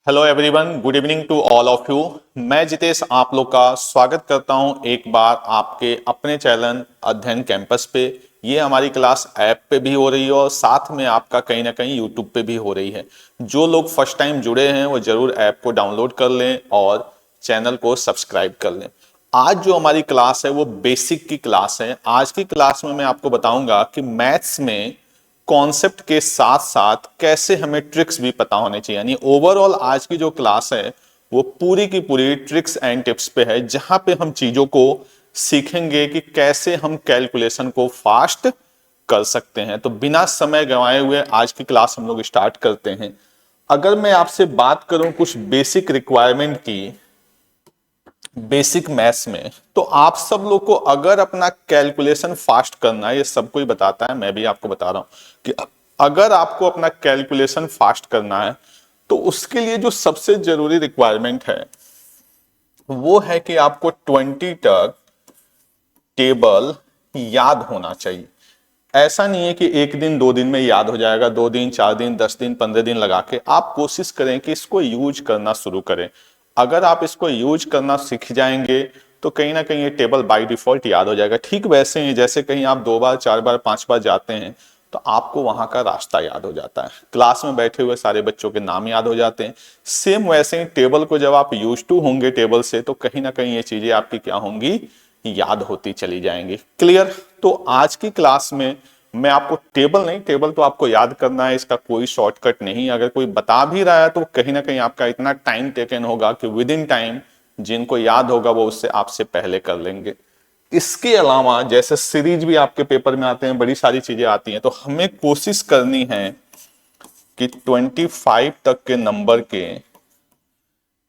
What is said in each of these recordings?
Hello everyone, good evening to all of you. मैं जितेश आप लोग का स्वागत करता हूं एक बार आपके अपने चैनल अध्ययन कैंपस पे। ये हमारी क्लास ऐप पे भी हो रही है और साथ में आपका कहीं ना कहीं यूट्यूब पे भी हो रही है। जो लोग फर्स्ट टाइम जुड़े हैं वो जरूर ऐप को डाउनलोड कर लें और चैनल को सब्सक्राइब कर लें। आज जो हमारी क्लास है वो बेसिक की क्लास है। आज की क्लास में मैं आपको बताऊंगा कि मैथ्स में कॉन्सेप्ट के साथ साथ कैसे हमें ट्रिक्स भी पता होने चाहिए। यानी ओवरऑल आज की जो क्लास है वो पूरी की पूरी ट्रिक्स एंड टिप्स पे है, जहां पे हम चीजों को सीखेंगे कि कैसे हम कैलकुलेशन को फास्ट कर सकते हैं। तो बिना समय गंवाए हुए आज की क्लास हम लोग स्टार्ट करते हैं। अगर मैं आपसे बात करूं कुछ बेसिक रिक्वायरमेंट की बेसिक मैथ्स में, तो आप सब लोग को अगर अपना कैलकुलेशन फास्ट करना है, ये सबको ही बताता है, मैं भी आपको बता रहा हूं कि अगर आपको अपना कैलकुलेशन फास्ट करना है तो उसके लिए जो सबसे जरूरी रिक्वायरमेंट है वो है कि आपको 20 तक टेबल याद होना चाहिए। ऐसा नहीं है कि एक दिन दो दिन में याद हो जाएगा, 2 दिन 4 दिन 10 दिन 15 दिन लगा के। आप कोशिश करें कि इसको यूज करना शुरू करें। अगर आप इसको यूज करना सीख जाएंगे तो कहीं ना कहीं ये टेबल बाय डिफॉल्ट याद हो जाएगा। ठीक वैसे ही जैसे कहीं आप 2 बार 4 बार 5 बार जाते हैं तो आपको वहां का रास्ता याद हो जाता है, क्लास में बैठे हुए सारे बच्चों के नाम याद हो जाते हैं। सेम वैसे ही टेबल को जब आप यूज टू होंगे टेबल से, तो कहीं ना कहीं ये चीजें आपकी क्या होंगी, याद होती चली जाएंगी। क्लियर? तो आज की क्लास में मैं आपको टेबल नहीं, टेबल तो आपको याद करना है, इसका कोई शॉर्टकट नहीं। अगर कोई बता भी रहा है तो कहीं ना कहीं आपका इतना टाइम टेकन होगा कि विद इन टाइम जिनको याद होगा वो उससे आपसे पहले कर लेंगे। इसके अलावा जैसे सीरीज भी आपके पेपर में आते हैं, बड़ी सारी चीजें आती हैं, तो हमें कोशिश करनी है कि 25 तक के नंबर के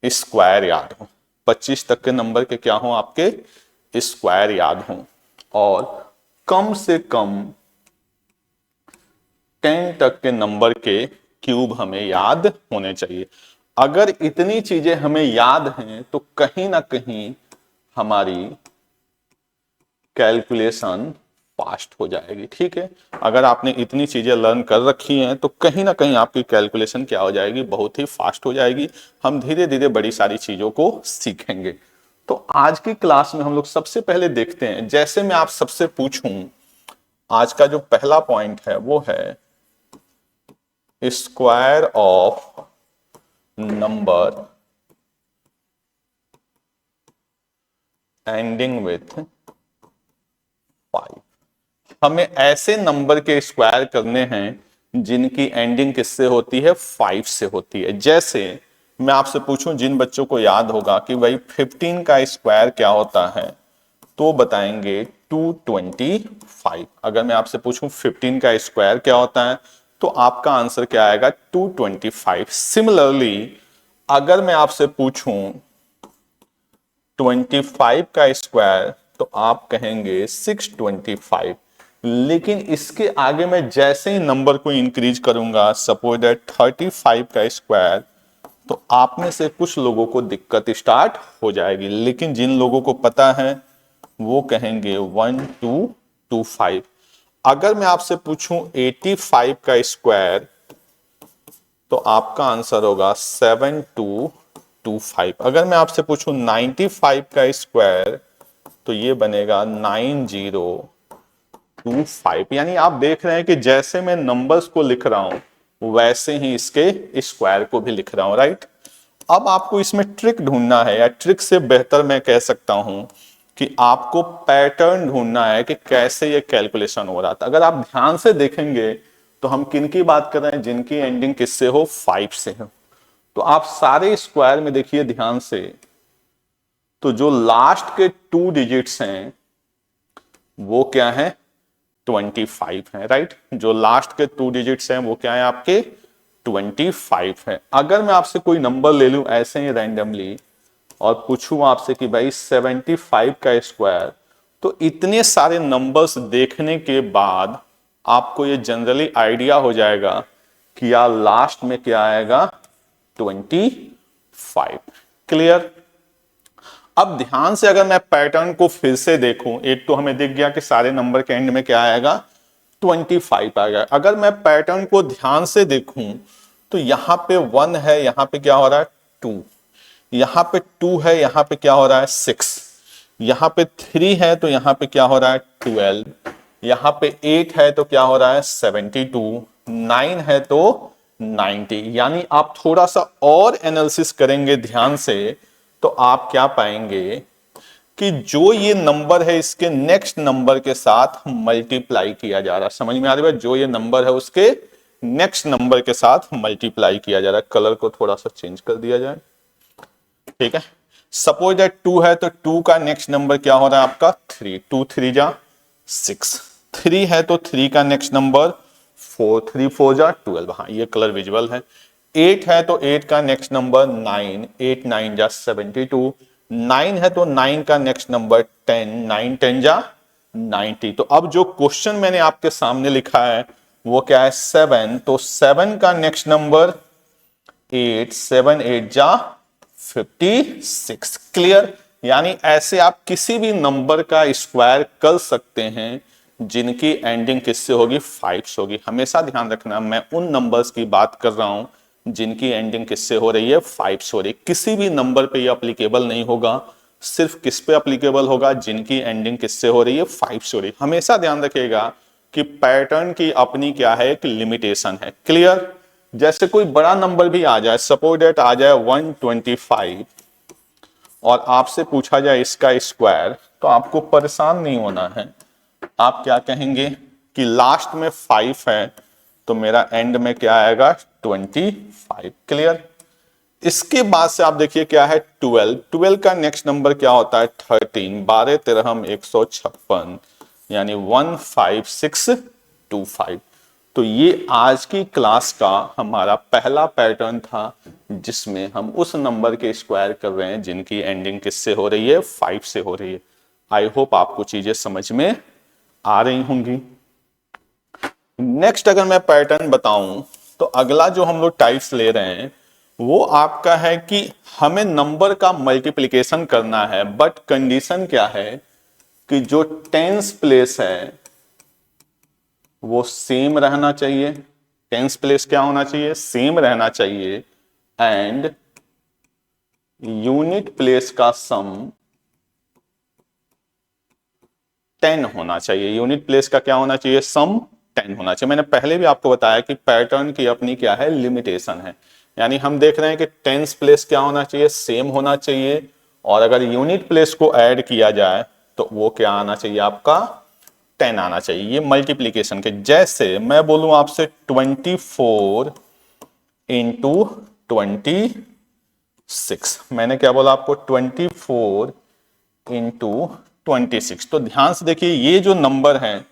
स्क्वायर याद हो, 25 तक के नंबर के क्या हो, आपके स्क्वायर याद हो, और कम से कम 10 तक के नंबर के क्यूब हमें याद होने चाहिए। अगर इतनी चीजें हमें याद हैं तो कहीं ना कहीं हमारी कैलकुलेशन फास्ट हो जाएगी। ठीक है, अगर आपने इतनी चीजें लर्न कर रखी हैं तो कहीं ना कहीं आपकी कैलकुलेशन क्या हो जाएगी, बहुत ही फास्ट हो जाएगी। हम धीरे धीरे बड़ी सारी चीजों को सीखेंगे। तो आज की क्लास में हम लोग सबसे पहले देखते हैं, जैसे मैं आप सबसे पूछूं, आज का जो पहला पॉइंट है वो है square of number ending with 5। हमें ऐसे नंबर के स्क्वायर करने हैं जिनकी एंडिंग किससे होती है, 5 से होती है। जैसे मैं आपसे पूछूं, जिन बच्चों को याद होगा कि भाई 15 का स्क्वायर क्या होता है, तो बताएंगे 225। अगर मैं आपसे पूछूं 15 का स्क्वायर क्या होता है तो आपका आंसर क्या आएगा, 225। सिमिलरली अगर मैं आपसे पूछूं 25 का स्क्वायर तो आप कहेंगे 625। लेकिन इसके आगे मैं जैसे ही नंबर को इंक्रीज करूंगा, सपोज दैट 35 का स्क्वायर, तो आप में से कुछ लोगों को दिक्कत स्टार्ट हो जाएगी। लेकिन जिन लोगों को पता है वो कहेंगे 1225। अगर मैं आपसे पूछूं 85 का स्क्वायर तो आपका आंसर होगा 7225। अगर मैं आपसे पूछूं 95 का स्क्वायर तो ये बनेगा 9025। यानी आप देख रहे हैं कि जैसे मैं नंबर्स को लिख रहा हूं वैसे ही इसके स्क्वायर को भी लिख रहा हूं, राइट। अब आपको इसमें ट्रिक ढूंढना है, या ट्रिक से बेहतर मैं कह सकता हूं कि आपको पैटर्न ढूंढना है कि कैसे ये कैलकुलेशन हो रहा था। अगर आप ध्यान से देखेंगे तो हम किन की बात कर रहे हैं, जिनकी एंडिंग किससे हो, 5 से हो। तो आप सारे स्क्वायर में देखिए ध्यान से, तो जो लास्ट के 2 डिजिट्स हैं वो क्या है, 25 है, राइट। जो लास्ट के 2 डिजिट्स हैं वो क्या है, आपके 25 है। अगर मैं आपसे कोई नंबर ले लूं ऐसे ही रैंडमली और पूछूं आपसे कि भाई 75 का स्क्वायर, तो इतने सारे नंबर्स देखने के बाद आपको ये जनरली आइडिया हो जाएगा कि यार लास्ट में क्या आएगा, 25। क्लियर? अब ध्यान से अगर मैं पैटर्न को फिर से देखूं, एक तो हमें दिख गया कि सारे नंबर के एंड में क्या आएगा, 25 आ गया। अगर मैं पैटर्न को ध्यान से देखूं तो यहाँ पे 1 है, यहाँ पे क्या हो रहा है 2, यहाँ पे 2 है, यहाँ पे क्या हो रहा है 6, यहाँ पे 3 है तो यहाँ पे क्या हो रहा है 12, यहाँ पे 8 है तो क्या हो रहा है 72, 9 है तो 90। यानी आप थोड़ा सा और एनालिसिस करेंगे ध्यान से तो आप क्या पाएंगे कि जो ये नंबर है इसके नेक्स्ट नंबर के साथ मल्टीप्लाई किया जा रहा है। समझ में आ रही है? जो ये नंबर है उसके नेक्स्ट नंबर के साथ मल्टीप्लाई किया जा रहा है। कलर को थोड़ा सा चेंज कर दिया जाए, ठीक है। सपोज दैट 2 है तो 2 का नेक्स्ट नंबर क्या हो रहा है आपका 3, 2 3 जा 6, 3 है तो 3 का नेक्स्ट नंबर 4, 3 4 जा 12। हाँ ये कलर विजुअल है। 8 है तो 8 का नेक्स्ट नंबर 9, 8 9 जा 72, 9 है तो 9 का नेक्स्ट नंबर 10, 9 10 जा 90। तो अब जो क्वेश्चन मैंने आपके सामने लिखा है वो क्या है 7, तो 7 का नेक्स्ट नंबर 8, 7 8 जा 56। क्लियर? यानी ऐसे आप किसी भी नंबर का स्क्वायर कर सकते हैं जिनकी एंडिंग किससे होगी 5 से होगी। हमेशा ध्यान रखना मैं उन नंबर्स की बात कर रहा हूं जिनकी एंडिंग किससे हो रही है 5 से हो रही है। किसी भी नंबर पे ये अप्लीकेबल नहीं होगा, सिर्फ किस पे अप्लीकेबल होगा जिनकी एंडिंग किससे हो रही है 5 से हो रही है। हमेशा ध्यान रखिएगा कि पैटर्न की अपनी क्या है एक लिमिटेशन है। क्लियर? जैसे कोई बड़ा नंबर भी आ जाए, सपोज दैट आ जाए 125 और आपसे पूछा जाए इसका स्क्वायर, तो आपको परेशान नहीं होना है। आप क्या कहेंगे कि लास्ट में 5 है तो मेरा एंड में क्या आएगा 25। क्लियर? इसके बाद से आप देखिए क्या है 12, 12 का नेक्स्ट नंबर क्या होता है 13, 12 13 156 यानी 15625। तो ये आज की क्लास का हमारा पहला पैटर्न था जिसमें हम उस नंबर के स्क्वायर कर रहे हैं जिनकी एंडिंग किससे हो रही है 5 से हो रही है। आई होप आपको चीजें समझ में आ रही होंगी। नेक्स्ट अगर मैं पैटर्न बताऊं तो अगला जो हम लोग टाइप्स ले रहे हैं वो आपका है कि हमें नंबर का मल्टीप्लिकेशन करना है, बट कंडीशन क्या है कि जो टेंस प्लेस है वो सेम रहना चाहिए। टेंस प्लेस क्या होना चाहिए सेम रहना चाहिए एंड यूनिट प्लेस का सम 10 होना चाहिए। यूनिट प्लेस का क्या होना चाहिए सम 10 होना चाहिए। मैंने पहले भी आपको बताया कि पैटर्न की अपनी क्या है लिमिटेशन है। यानी हम देख रहे हैं कि टेंस प्लेस क्या होना चाहिए सेम होना चाहिए, और अगर यूनिट प्लेस को ऐड किया जाए तो वो क्या आना चाहिए आपका 10 आना चाहिए। ये मल्टीप्लीकेशन के, जैसे मैं बोलूं आपसे 24 इंटू 26, मैंने क्या बोला आपको 24 इंटू 26। तो ध्यान से देखिए ये जो नंबर है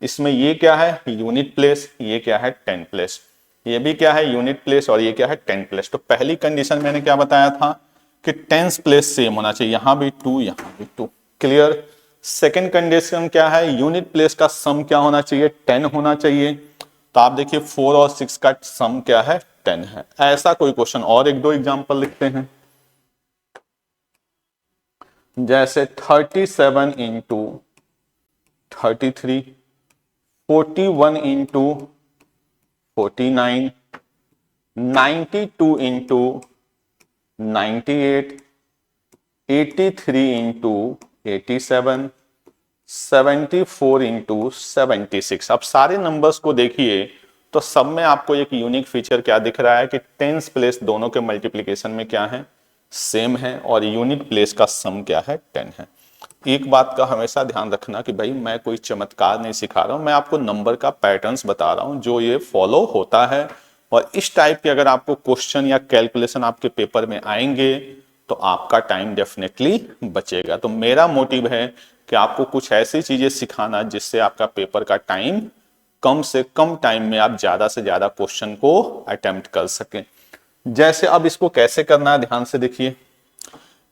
इसमें ये क्या है यूनिट प्लेस, ये क्या है 10 प्लेस, ये भी क्या है यूनिट प्लेस और ये क्या है 10 प्लेस। तो पहली कंडीशन मैंने क्या बताया था कि टेंस प्लेस सेम होना चाहिए, यहां भी 2 यहां भी 2। क्लियर? सेकेंड कंडीशन क्या है यूनिट प्लेस का सम क्या होना चाहिए 10 होना चाहिए। तो आप देखिए 4 और 6 का सम क्या है 10 है। ऐसा कोई क्वेश्चन और एक दो एग्जांपल लिखते हैं, जैसे 37 into 33, 41 into 49, 92 into 98, 83 into 87, 74 into 76। अब सारे नंबर्स को देखिए तो सब में आपको एक यूनिक फीचर क्या दिख रहा है कि टेंस प्लेस दोनों के मल्टीप्लिकेशन में क्या है सेम है, और यूनिट प्लेस का सम क्या है 10 है। एक बात का हमेशा ध्यान रखना कि भाई मैं कोई चमत्कार नहीं सिखा रहा हूं, मैं आपको नंबर का पैटर्न्स बता रहा हूं जो ये फॉलो होता है। और इस टाइप के अगर आपको क्वेश्चन या कैलकुलेशन आपके पेपर में आएंगे तो आपका टाइम डेफिनेटली बचेगा। तो मेरा मोटिव है कि आपको कुछ ऐसी चीजें सिखाना जिससे आपका पेपर का टाइम कम से कम टाइम में आप ज्यादा से ज्यादा क्वेश्चन को अटेम्प्ट कर सकें। जैसे अब इसको कैसे करना है ध्यान से देखिए,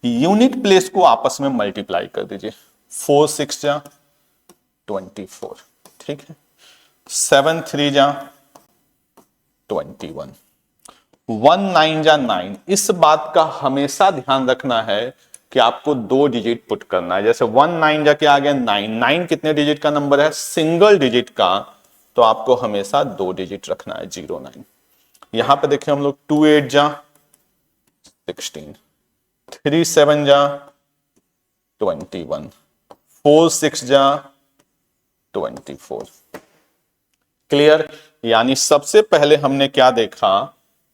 यूनिट प्लेस को आपस में मल्टीप्लाई कर दीजिए। 4 6 जा 24, ठीक है, 7 3 जा 21, 1 9 जा 9। इस बात का हमेशा ध्यान रखना है कि आपको 2 डिजिट पुट करना है। जैसे 1 9 जा क्या आ गया 9, 9 कितने डिजिट का नंबर है सिंगल डिजिट का, तो आपको हमेशा 2 डिजिट रखना है 0 9। यहां पे देखिए हम लोग 2 8 जा 16, 3 7 जा 21, 4 6 जा 24। क्लियर। यानी सबसे पहले हमने क्या देखा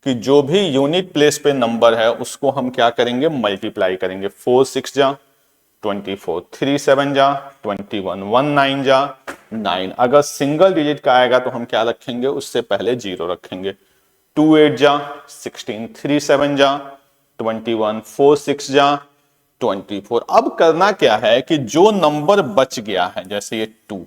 कि जो भी यूनिट प्लेस पे नंबर है उसको हम क्या करेंगे, मल्टीप्लाई करेंगे। 4 6 जा 24, 3 7 जा 21, 1 9 जा 9। अगर सिंगल डिजिट का आएगा तो हम क्या रखेंगे, उससे पहले 0 रखेंगे। 2 8 जा 16, 3 7 जा 21, 4 6 जा 24। अब करना क्या है कि जो नंबर बच गया है, जैसे ये 2,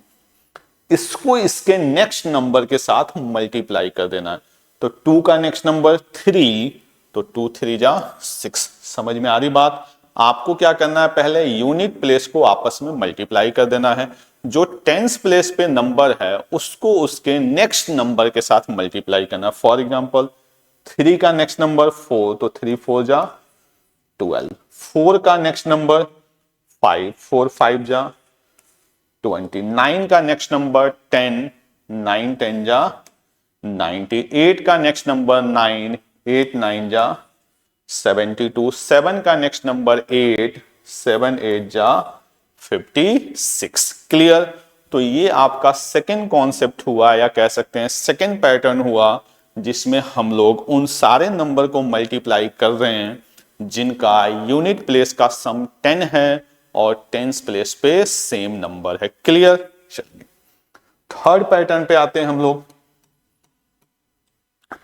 इसको इसके नेक्स्ट नंबर के साथ मल्टीप्लाई कर देना है। तो 2 का नेक्स्ट नंबर 3, तो 2 3 जा 6। समझ में आ रही बात। आपको क्या करना है, पहले यूनिट प्लेस को आपस में मल्टीप्लाई कर देना है। जो टेंस प्लेस पे नंबर है उसको उसके नेक्स्ट नंबर के साथ मल्टीप्लाई करना। फॉर एग्जांपल 3 का नेक्स्ट नंबर 4, तो 3 4 जा 12। 4 का नेक्स्ट नंबर 5, 4 5 जा 29 का नेक्स्ट नंबर 10, 9 10 जा 98 का नेक्स्ट नंबर 9, 8 9 जा 72। 7 का नेक्स्ट नंबर 8, 7 8 जा 56। क्लियर। तो ये आपका सेकंड कॉन्सेप्ट हुआ, या कह सकते हैं सेकंड पैटर्न हुआ, जिसमें हम लोग उन सारे नंबर को मल्टीप्लाई कर रहे हैं जिनका यूनिट प्लेस का सम 10 है और टेंस प्लेस पे सेम नंबर है। क्लियर। चलिए थर्ड पैटर्न पे आते हैं हम लोग।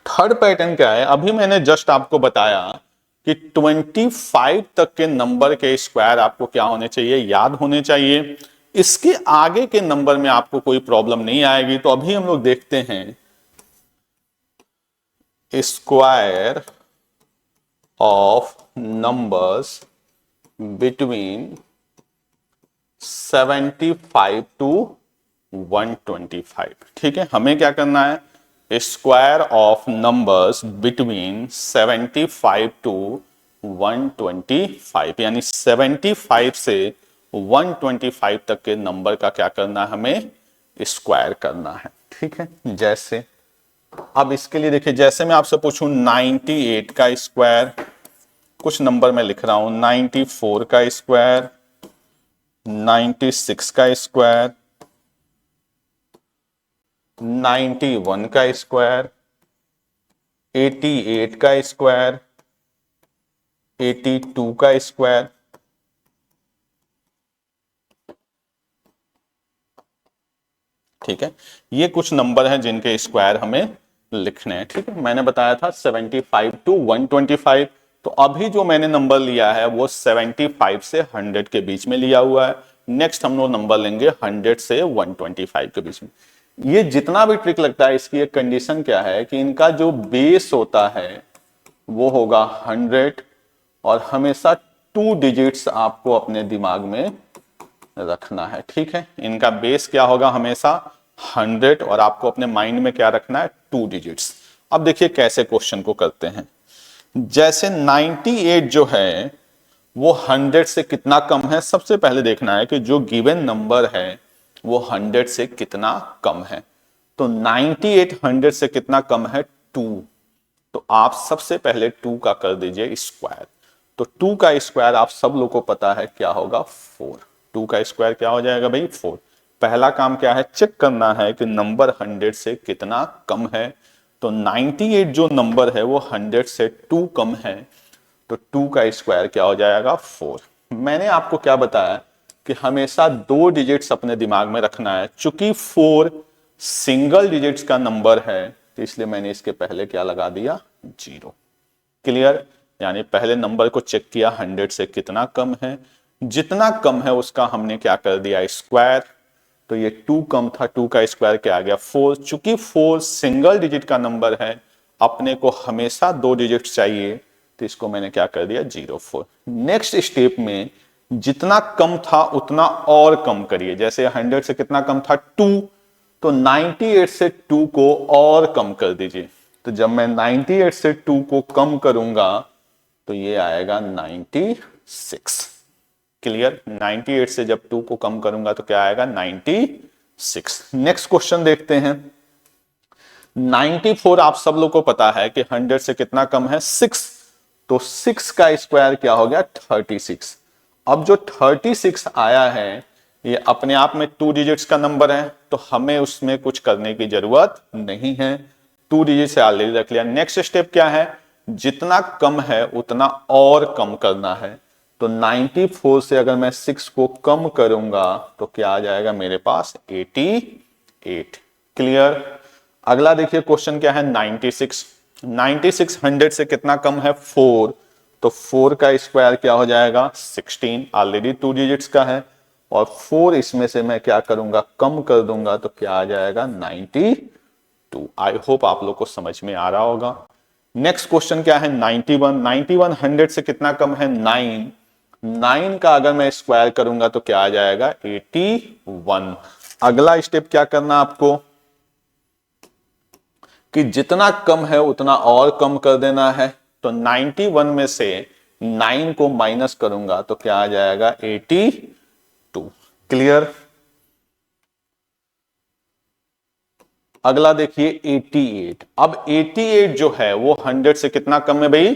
थर्ड पैटर्न क्या है, अभी मैंने जस्ट आपको बताया कि 25 तक के नंबर के स्क्वायर आपको क्या होने चाहिए, याद होने चाहिए। इसके आगे के नंबर में आपको कोई प्रॉब्लम नहीं आएगी। तो अभी हम लोग देखते हैं square of numbers between 75 to 125। ठीक है, हमें क्या करना है, square of numbers between 75 to 125, यानी 75 से 125 तक के नंबर का क्या करना है, हमें स्क्वायर करना है। ठीक है, जैसे अब इसके लिए देखिए, जैसे मैं आपसे पूछूं 98 का स्क्वायर, कुछ नंबर मैं लिख रहा हूं, 94 का स्क्वायर, 96 का स्क्वायर, 91 का स्क्वायर, 88 का स्क्वायर, 82 का स्क्वायर। ठीक है, ये कुछ नंबर हैं जिनके स्क्वायर हमें लिखने हैं। ठीक है, मैंने बताया था 75 टू 125। तो अभी जो मैंने नंबर लिया है वो 75 से 100 के बीच में लिया हुआ है। नेक्स्ट हम लोग नंबर लेंगे 100 से 125 के बीच में। ये जितना भी ट्रिक लगता है, इसकी एक कंडीशन क्या है कि इनका जो बेस होता है वो होगा 100, और हमेशा 2 डिजिट्स आपको अपने दिमाग में रखना है। ठीक है, इनका बेस क्या होगा, हमेशा 100, और आपको अपने माइंड में क्या रखना है, 2 डिजिट्स। अब देखिए कैसे क्वेश्चन को करते हैं। जैसे 98 जो है वो 100 से कितना कम है, सबसे पहले देखना है कि जो गिवन नंबर है वो 100 से कितना कम है। तो 98 100 से कितना कम है, 2। तो आप सबसे पहले 2 का कर दीजिए स्क्वायर। तो 2 का स्क्वायर आप सब लोग को पता है क्या होगा, 4। 2 का स्क्वायर क्या हो जाएगा भाई, 4। पहला काम क्या है, चेक करना है कि नंबर 100 से कितना कम है। तो 98 जो नंबर है वो 100 से 2 कम है, तो 2 का स्क्वायर क्या हो जाएगा, 4। मैंने आपको क्या बताया कि हमेशा 2 डिजिट्स अपने दिमाग में रखना है। चूंकि 4 सिंगल डिजिट्स का नंबर है तो इसलिए मैंने इसके पहले क्या लगा दिया, 0। क्लियर। यानी पहले नंबर को चेक किया 100 से कितना कम है, जितना कम है उसका हमने क्या कर दिया, स्क्वायर। तो ये 2 कम था, 2 का स्क्वायर क्या आ गया, 4। चूंकि 4 सिंगल डिजिट का नंबर है, अपने को हमेशा 2 डिजिट चाहिए, तो इसको मैंने क्या कर दिया, 0 4। नेक्स्ट स्टेप में जितना कम था उतना और कम करिए। जैसे 100 से कितना कम था, 2, तो 98 से 2 को और कम कर दीजिए। तो जब मैं 98 से 2 को कम करूंगा तो ये आएगा 96। क्लियर। 98 से जब 2 को कम करूंगा तो क्या आएगा, 96। नेक्स्ट क्वेश्चन देखते हैं। 94 आप सब लोग को पता है कि 100 से कितना कम है, 6। तो 6 का स्क्वायर क्या हो गया, 36। अब जो 36 आया है ये अपने आप में 2 डिजिट्स का नंबर है, तो हमें उसमें कुछ करने की जरूरत नहीं है, 2 डिजिट से ऑलरेडी रख लिया। नेक्स्ट स्टेप क्या है, जितना कम है उतना और कम करना है। तो 94 से अगर मैं 6 को कम करूंगा तो क्या आ जाएगा मेरे पास, 88। क्लियर। अगला देखिए क्वेश्चन क्या है, 96। 96 100 से कितना कम है, 4। तो 4 का स्क्वायर क्या हो जाएगा, 16। ऑलरेडी 2 डिजिट्स का है, और 4 इसमें से मैं क्या करूंगा, कम कर दूंगा, तो क्या आ जाएगा, 92। आई होप आप लोग को समझ में आ रहा होगा। नेक्स्ट क्वेश्चन क्या है, 91। 91 100 से कितना कम है, 9। 9 का अगर मैं स्क्वायर करूंगा तो क्या आ जाएगा, 81। अगला स्टेप क्या करना आपको, कि जितना कम है उतना और कम कर देना है। तो 91 में से 9 को माइनस करूंगा तो क्या आ जाएगा, 82। क्लियर। अगला देखिए 88। अब 88 जो है वो 100 से कितना कम है भाई,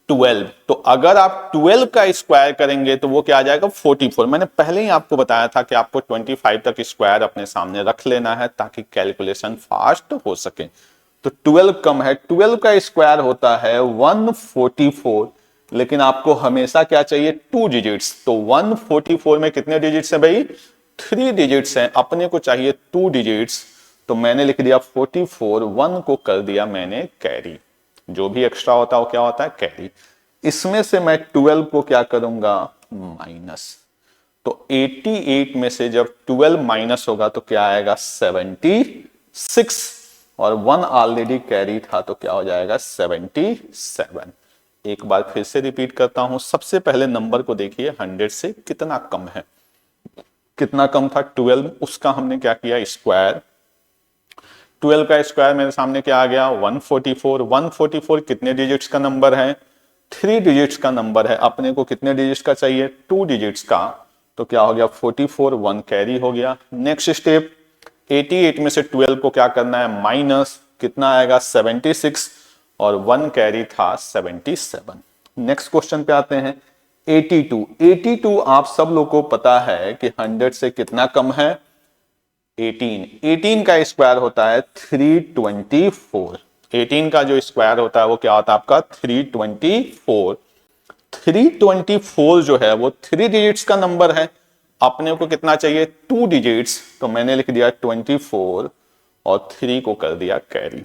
12। तो अगर आप 12 का स्क्वायर करेंगे तो वो क्या आ जाएगा, 44। मैंने पहले ही आपको बताया था कि आपको 25 तक स्क्वायर अपने सामने रख लेना है ताकि कैलकुलेशन फास्ट हो सके। तो 12 कम है, 12 का स्क्वायर होता है 144, लेकिन आपको हमेशा क्या चाहिए, 2 डिजिट्स। तो 144 में कितने डिजिट्स हैं भाई, 3 डिजिट्स हैं, अपने को चाहिए 2 डिजिट्स। तो मैंने लिख दिया 44, 1 को कर दिया मैंने कैरी, जो भी एक्स्ट्रा होता है वो क्या होता है, कैरी। इसमें से मैं 12 को क्या करूंगा, माइनस। तो 88 में से जब 12 माइनस होगा तो क्या आएगा, 76, और 1 ऑलरेडी कैरी था तो क्या हो जाएगा, 77। एक बार फिर से रिपीट करता हूं, सबसे पहले नंबर को देखिए 100 से कितना कम है। कितना कम था, 12। उसका हमने क्या किया, स्क्वायर। 12 का स्क्वायर मेरे सामने क्या आ गया, 144। 144 कितने डिजिट्स का नंबर है, 3 डिजिट्स का नंबर है। अपने को कितने डिजिट्स का चाहिए, 2 डिजिट्स का। तो क्या हो गया, 44, 1 कैरी हो गया। नेक्स्ट स्टेप, 88 में से 12 को क्या करना है, माइनस। कितना आएगा, 76, और 1 कैरी था, 77। नेक्स्ट क्वेश्चन पे आते हैं, 82। 82 आप सब लोग को पता है कि 100 से कितना कम है, 18। 18 का स्क्वायर होता है 324। 18 का जो स्क्वायर होता है वो क्या होता है आपका, 324। 324 जो है वो 3 डिजिट्स का नंबर है, अपने को कितना चाहिए, 2 डिजिट्स। तो मैंने लिख दिया 24 और 3 को कर दिया कैरी।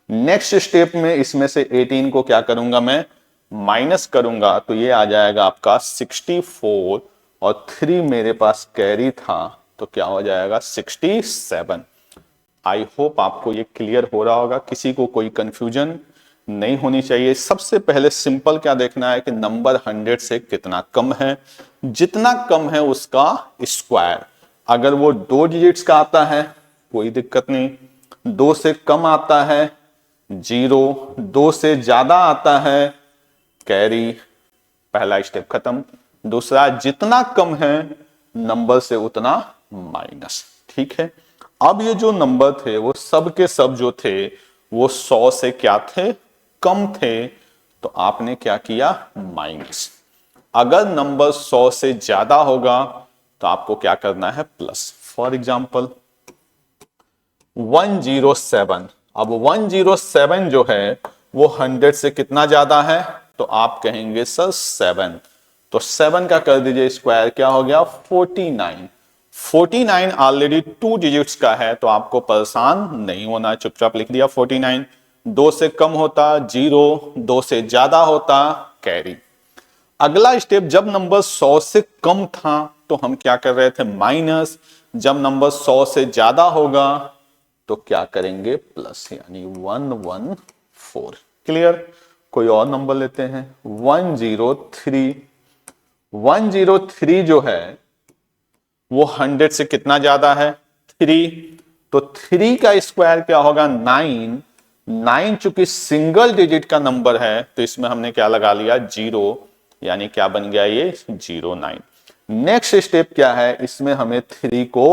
नेक्स्ट स्टेप में इसमें से 18 को क्या करूंगा, मैं माइनस करूंगा, तो ये आ जाएगा आपका 64, और 3 मेरे पास कैरी था तो क्या हो जाएगा, 67। आई होप आपको ये क्लियर हो रहा होगा, किसी को कोई कंफ्यूजन नहीं होनी चाहिए। सबसे पहले सिंपल क्या देखना है कि नंबर 100 से कितना कम है, जितना कम है उसका स्क्वायर। अगर वो 2 डिजिट्स का आता है कोई दिक्कत नहीं, 2 से कम आता है 0, 2 से ज्यादा आता है कैरी। पहला स्टेप खत्म। दूसरा, जितना कम है नंबर से उतना माइनस। ठीक है। अब ये जो नंबर थे वो सब के सब जो थे वो 100 से क्या थे, कम थे, तो आपने क्या किया, माइनस। अगर नंबर 100 से ज्यादा होगा तो आपको क्या करना है, प्लस। For example 107। अब 107 जो है वो 100 से कितना ज्यादा है, तो आप कहेंगे सर 7। तो 7 का कर दीजिए स्क्वायर, क्या हो गया, 49। 49 ऑलरेडी 2 डिजिट्स का है, तो आपको परेशान नहीं होना, चुपचाप लिख दिया 49। 2 से कम होता 0, 2 से ज्यादा होता कैरी। अगला स्टेप, जब नंबर 100 से कम था तो हम क्या कर रहे थे, माइनस। जब नंबर 100 से ज्यादा होगा तो क्या करेंगे, प्लस, यानी 114। क्लियर। कोई और नंबर लेते हैं, 103। 103 जो है वो 100 से कितना ज्यादा है, 3। तो 3 का स्क्वायर क्या होगा, 9। 9 चूंकि सिंगल डिजिट का नंबर है तो इसमें हमने क्या लगा लिया, 0, यानी क्या बन गया ये, 09। नेक्स्ट स्टेप क्या है, इसमें हमें 3 को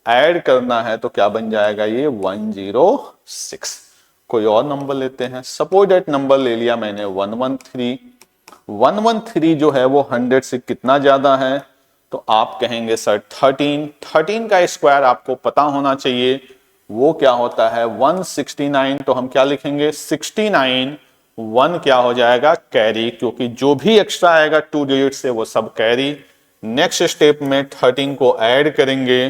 ऐड करना है तो क्या बन जाएगा ये 106। कोई और नंबर लेते हैं, सपोज दैट नंबर ले लिया मैंने 113। 113 जो है वो 100 से कितना ज्यादा है, तो आप कहेंगे सर 13। 13 का स्क्वायर आपको पता होना चाहिए, वो क्या होता है 169। तो हम क्या लिखेंगे 69। 1 क्या हो जाएगा कैरी, क्योंकि जो भी एक्स्ट्रा आएगा 2 डिजिट से वो सब कैरी। नेक्स्ट स्टेप में 13 को ऐड करेंगे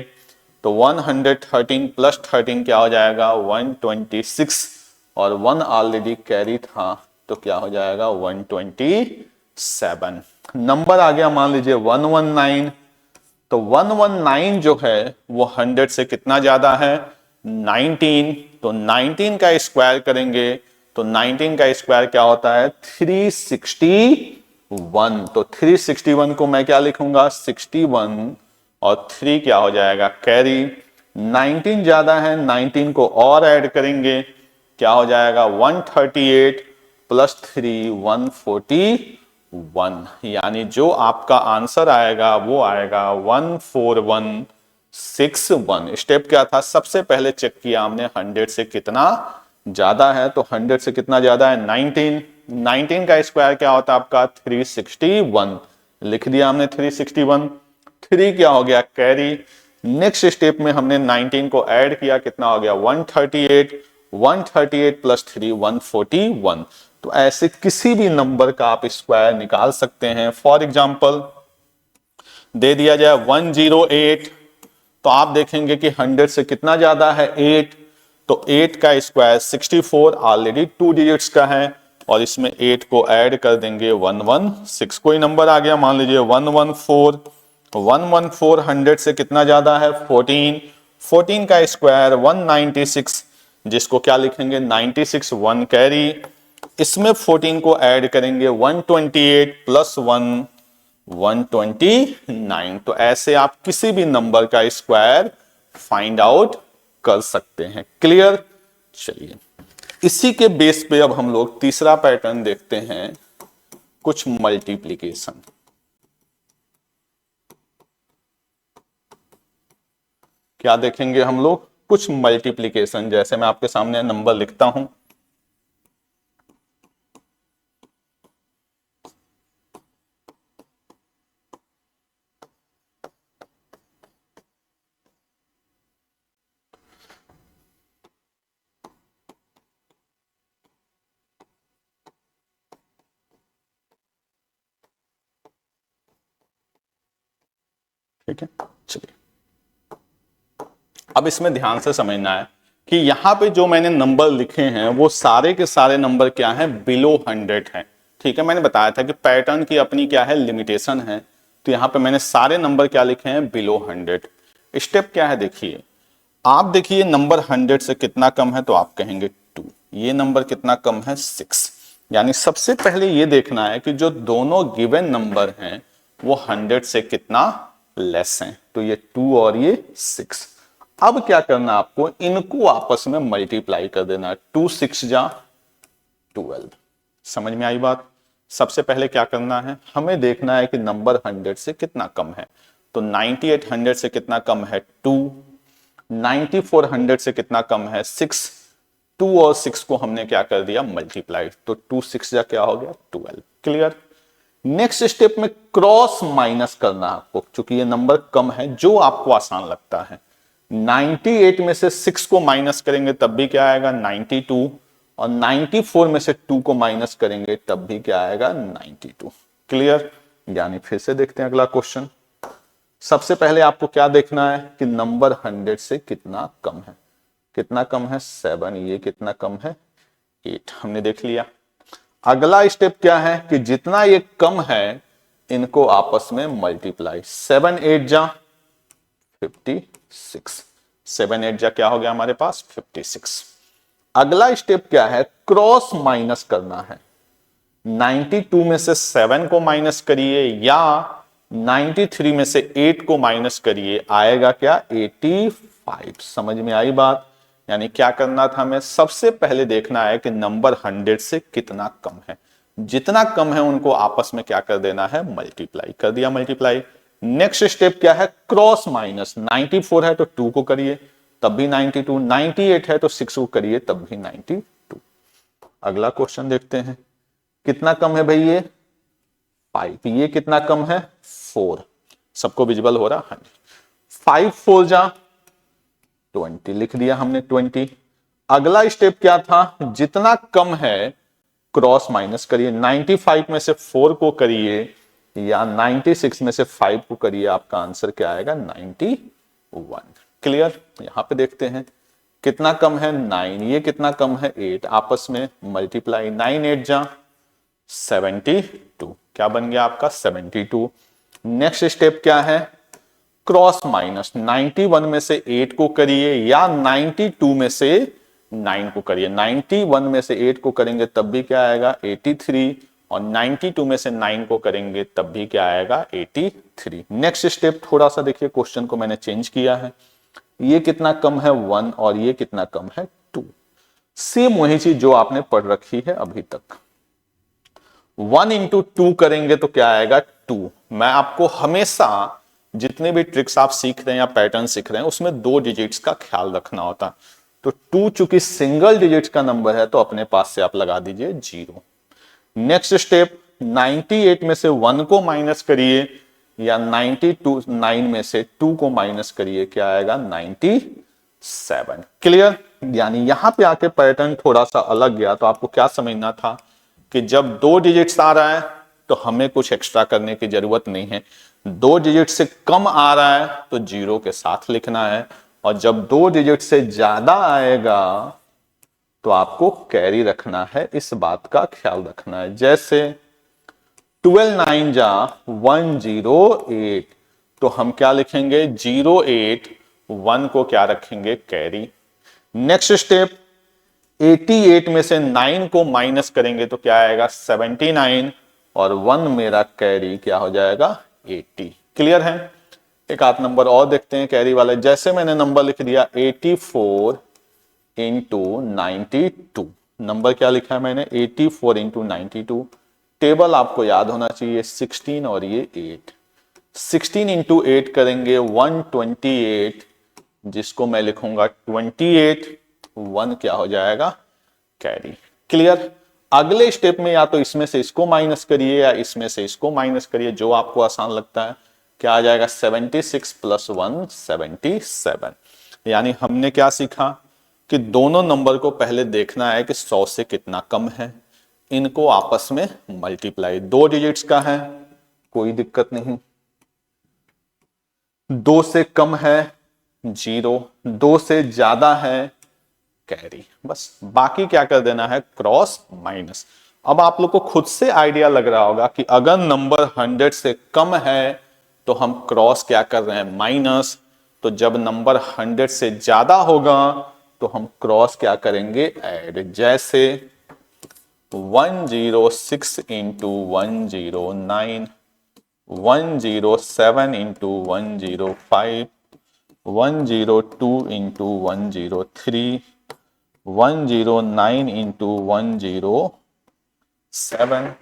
तो 113 प्लस 13 क्या हो जाएगा 126, और 1 ऑलरेडी कैरी था तो क्या हो जाएगा 127। नंबर आ गया मान लीजिए 119। तो 119 जो है वो 100 से कितना ज्यादा है 19। तो 19 का स्क्वायर करेंगे तो 19 का स्क्वायर क्या होता है 361। तो 361 को मैं क्या लिखूंगा 61, और 3 क्या हो जाएगा कैरी। 19 ज्यादा है, 19 को और ऐड करेंगे क्या हो जाएगा 138 प्लस 3 141। यानी जो आपका आंसर आएगा वो आएगा 14161। स्टेप क्या था, सबसे पहले चेक किया हमने 100 से कितना ज्यादा है, तो 100 से कितना ज्यादा है 19। 19 का स्क्वायर क्या होता है आपका 361, लिख दिया हमने 361। 3 क्या हो गया कैरी। नेक्स्ट स्टेप में हमने 19 को ऐड किया, कितना हो गया 138। 138 प्लस 3 141। तो ऐसे किसी भी नंबर का आप स्क्वायर निकाल सकते हैं। फॉर एग्जाम्पल दे दिया जाए 108, तो आप देखेंगे कि 100 से कितना ज्यादा है 8। तो 8 का स्क्वायर 64 ऑलरेडी 2 डिजिट्स का है, और इसमें 8 को ऐड कर देंगे 116। कोई नंबर आ गया मान लीजिए 114। 114 100 से कितना ज्यादा है 14। 14 का स्क्वायर 196, जिसको क्या लिखेंगे 96 1 कैरी। इसमें 14 को ऐड करेंगे 128 प्लस 1 129। तो ऐसे आप किसी भी नंबर का स्क्वायर फाइंड आउट कर सकते हैं। क्लियर। चलिए इसी के बेस पे अब हम लोग तीसरा पैटर्न देखते हैं, कुछ मल्टीप्लिकेशन। क्या देखेंगे हम लोग, कुछ मल्टीप्लिकेशन। जैसे मैं आपके सामने नंबर लिखता हूं, ठीक है। चलिए अब इसमें ध्यान से समझना है कि यहां पे जो मैंने नंबर लिखे हैं वो सारे के सारे नंबर क्या हैं बिलो 100 हैं। ठीक है, मैंने बताया था कि पैटर्न की अपनी क्या है लिमिटेशन है। तो यहां पे मैंने सारे नंबर क्या लिखे हैं बिलो 100। स्टेप क्या है देखिए, आप देखिए नंबर 100 से कितना कम है, तो आप कहेंगे 2। ये नंबर कितना कम है 6। यानी सबसे पहले ये देखना है कि जो दोनों गिवन नंबर हैं वो 100 से कितना लेस हैं। तो ये 2 और ये 6। अब क्या करना आपको, इनको आपस में मल्टीप्लाई कर देना। 2 6 जा 12। समझ में आई बात। सबसे पहले क्या करना है, हमें देखना है कि नंबर 100 से कितना कम है। तो 98 100 से कितना कम है 2। 94 100 से कितना कम है 6। 2 और 6 को हमने क्या कर दिया मल्टीप्लाई, तो 2 6 जा क्या हो गया 12। क्लियर। नेक्स्ट स्टेप में क्रॉस माइनस करना आपको, क्योंकि ये नंबर कम है, जो आपको आसान लगता है। 98 में से 6 को माइनस करेंगे तब भी क्या आएगा 92, और 94 में से 2 को माइनस करेंगे तब भी क्या आएगा 92। क्लियर। यानी फिर से देखते हैं अगला क्वेश्चन। सबसे पहले आपको क्या देखना है कि नंबर 100 से कितना कम है। कितना कम है 7। ये कितना कम है 8। हमने देख लिया। अगला स्टेप क्या है कि जितना ये कम है इनको आपस में मल्टीप्लाई। 7 8 जा 56। 7 8 जा क्या हो गया हमारे पास 56। अगला स्टेप क्या है, क्रॉस माइनस करना है। 92 में से 7 को माइनस करिए या 93 में से 8 को माइनस करिए, आएगा क्या 85। समझ में आई बात। यानी क्या करना था, हमें सबसे पहले देखना है कि नंबर 100 से कितना कम है। जितना कम है उनको आपस में क्या कर देना है मल्टीप्लाई कर दिया। मल्टीप्लाई। नेक्स्ट स्टेप क्या है, क्रॉस माइनस। 94 है तो 2 को करिए तब भी 92, 98 है तो 6 को करिए तब भी 92। अगला क्वेश्चन देखते हैं, कितना कम है भाई ये 5, ये कितना कम है 4, सबको विजिबल हो रहा है। 5 4 जा 20, लिख दिया हमने 20। अगला स्टेप क्या था, जितना कम है क्रॉस माइनस करिए, 95 में से 4 को करिए या 96 में से 5 को करिए, आपका आंसर क्या आएगा 91। क्लियर। यहां पे देखते हैं कितना कम है 9, ये कितना कम है 8, आपस में मल्टीप्लाई, 9 8 जा 72, क्या बन गया आपका 72। नेक्स्ट स्टेप क्या है, क्रॉस माइनस, 91 में से 8 को करिए या 92 में से 9 को करिए। 91 में से 8 को करेंगे तब भी क्या आएगा 83, और 92 में से 9 को करेंगे तब भी क्या आएगा 83। नेक्स्ट स्टेप थोड़ा सा देखिए, क्वेश्चन को मैंने चेंज किया है, ये कितना कम है 1 और ये कितना कम है 2। सेम वही चीज जो आपने पढ़ रखी है अभी तक। 1 इंटू 2 करेंगे तो क्या आएगा 2। मैं आपको हमेशा जितने भी ट्रिक्स आप सीख रहे हैं या पैटर्न सीख रहे हैं उसमें 2 डिजिट्स का ख्याल रखना होता है। तो 2 चूंकि सिंगल डिजिट का नंबर है तो अपने पास से आप लगा दीजिए 0। नेक्स्ट स्टेप, 98 में से 1 को माइनस करिए या 9 में से 2 को माइनस करिए, क्या आएगा 97। क्लियर। यानी यहां पे आके पैटर्न थोड़ा सा अलग गया, तो आपको क्या समझना था कि जब 2 डिजिट्स आ रहा है तो हमें कुछ एक्स्ट्रा करने की जरूरत नहीं है, 2 डिजिट से कम आ रहा है तो 0 के साथ लिखना है, और जब 2 डिजिट से ज्यादा आएगा तो आपको कैरी रखना है, इस बात का ख्याल रखना है। जैसे 12 9 जा 108, तो हम क्या लिखेंगे 08, 1 को क्या रखेंगे कैरी। नेक्स्ट स्टेप, 88 में से 9 को माइनस करेंगे तो क्या आएगा 79, और 1 मेरा कैरी क्या हो जाएगा 80। क्लियर है। एक आध नंबर और देखते हैं कैरी वाले। जैसे मैंने नंबर लिख दिया 84 इंटू 92, नंबर क्या लिखा है मैंने 84 इंटू 92। टेबल आपको याद होना चाहिए 16 और ये 8। 16 इंटू 8 करेंगे 128, जिसको मैं लिखूंगा 28, 1 क्या हो जाएगा कैरी। क्लियर। अगले स्टेप में या तो इसमें से इसको माइनस करिए या इसमें से इसको माइनस करिए, जो आपको आसान लगता है। क्या आ जाएगा 76 प्लस 1 77। यानी हमने क्या सीखा कि दोनों नंबर को पहले देखना है कि 100 से कितना कम है, इनको आपस में मल्टीप्लाई, 2 डिजिट्स का है कोई दिक्कत नहीं, 2 से कम है 0, 2 से ज्यादा है कैरी। बस बाकी क्या कर देना है क्रॉस माइनस। अब आप लोग को खुद से आइडिया लग रहा होगा कि अगर नंबर 100 से कम है तो हम क्रॉस क्या कर रहे हैं माइनस, तो जब नंबर 100 से ज्यादा होगा तो हम क्रॉस क्या करेंगे ऐड। जैसे 106 into 109, 107 into 105, 102 into 103, 109 into 107,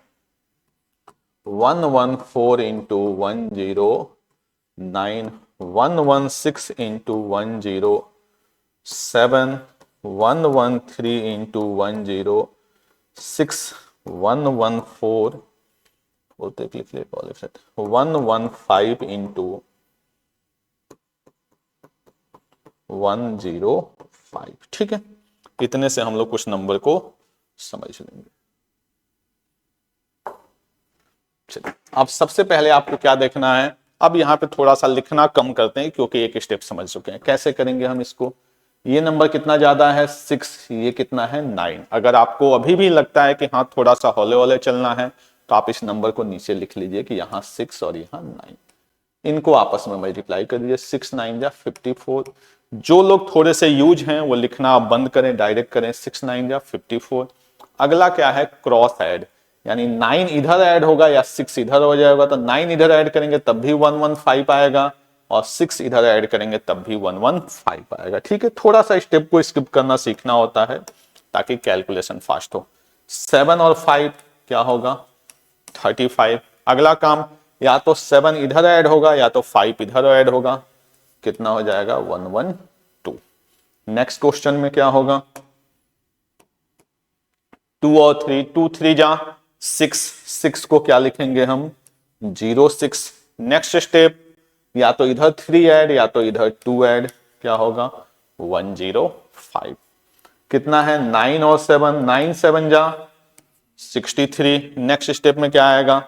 114 into 109, 116 into 107, 113 into 106, 114 बोलते क्लिक 115 इंटू 105। ठीक है, इतने से हम लोग कुछ नंबर को समझ लेंगे। चलिए, अब सबसे पहले आपको क्या देखना है, अब यहां पे थोड़ा सा लिखना कम करते हैं क्योंकि एक स्टेप समझ चुके हैं। कैसे करेंगे हम इसको, ये नंबर कितना ज्यादा है 6, ये कितना है 9। अगर आपको अभी भी लगता है कि हाँ थोड़ा सा हौले हौले चलना है तो आप इस नंबर को नीचे लिख लीजिए कि यहाँ 6 और यहाँ 9, इनको आपस में मल्टीप्लाई कर दीजिए। 6 9 जा 54। जो लोग थोड़े से यूज हैं वो लिखना आप बंद करें, डायरेक्ट करें 6 9 जा 54। अगला क्या है क्रॉस ऐड, यानी 9 इधर ऐड होगा या 6 इधर हो जाएगा, तो 9 इधर ऐड करेंगे तब भी 115 आएगा, और 6 इधर ऐड करेंगे तब भी 115 आएगा। ठीक है, थोड़ा सा स्टेप को स्किप करना सीखना होता है ताकि कैलकुलेशन फास्ट हो। 7 और 5 क्या होगा 35। अगला काम या तो 7 इधर ऐड होगा या तो 5 इधर ऐड होगा, कितना हो जाएगा 112। नेक्स्ट क्वेश्चन में क्या होगा, 2 और 3, 2 3 जा 6, 6 को क्या लिखेंगे हम 06। नेक्स्ट स्टेप, या तो इधर 3 ऐड या तो इधर 2 ऐड, क्या होगा 105। कितना है 9 और 7, 9 7 जा 63। नेक्स्ट स्टेप में क्या आएगा,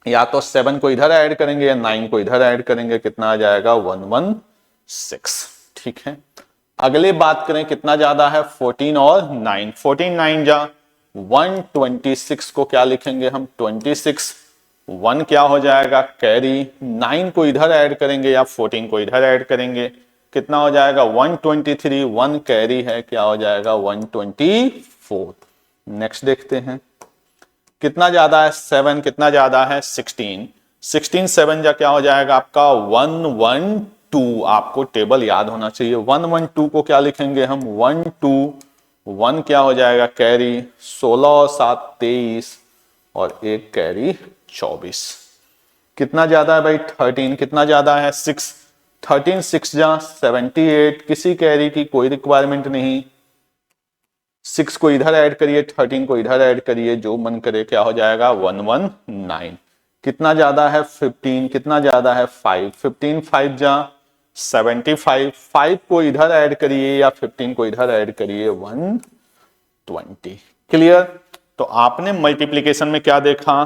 या तो 7 को इधर ऐड करेंगे या 9 को इधर ऐड करेंगे, कितना आ जाएगा 116। ठीक है, अगले बात करें कितना ज्यादा है 14 और 9, 14 9 जा 126 को क्या लिखेंगे हम 26। 1 क्या हो जाएगा कैरी, 9 को इधर ऐड करेंगे या 14 को इधर ऐड करेंगे, कितना हो जाएगा 123। 1 कैरी है, क्या हो जाएगा 124। नेक्स्ट देखते हैं कितना ज्यादा है 7, कितना ज्यादा है 16, 16 7 जा क्या हो जाएगा आपका 112। आपको टेबल याद होना चाहिए। 112 को क्या लिखेंगे हम 12, 1 क्या हो जाएगा कैरी, 16 और 7 23 और एक कैरी 24। कितना ज्यादा है भाई 13, कितना ज्यादा है 6, 13 6 जा 78, किसी कैरी की कोई रिक्वायरमेंट नहीं। 6 को इधर ऐड करिए, 13 को इधर ऐड करिए, जो मन करे, क्या हो जाएगा 119। कितना ज्यादा है 15, कितना ज्यादा है 5, 15 5 जा 75, 5 को इधर ऐड करिए या 15 को इधर ऐड करिए 120। क्लियर। तो आपने मल्टीप्लीकेशन में क्या देखा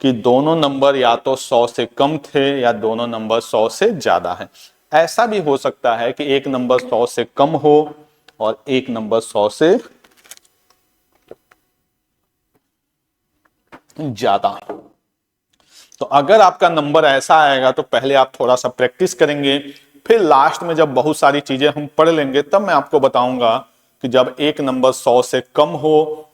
कि दोनों नंबर या तो 100 से कम थे या दोनों नंबर 100 से ज्यादा है। ऐसा भी हो सकता है कि एक नंबर 100 से कम हो और एक नंबर 100 से ज्यादा। तो अगर आपका नंबर ऐसा आएगा तो पहले आप थोड़ा सा प्रैक्टिस करेंगे, फिर लास्ट में जब बहुत सारी चीजें हम पढ़ लेंगे तब मैं आपको बताऊंगा कि जब एक नंबर 100 से कम हो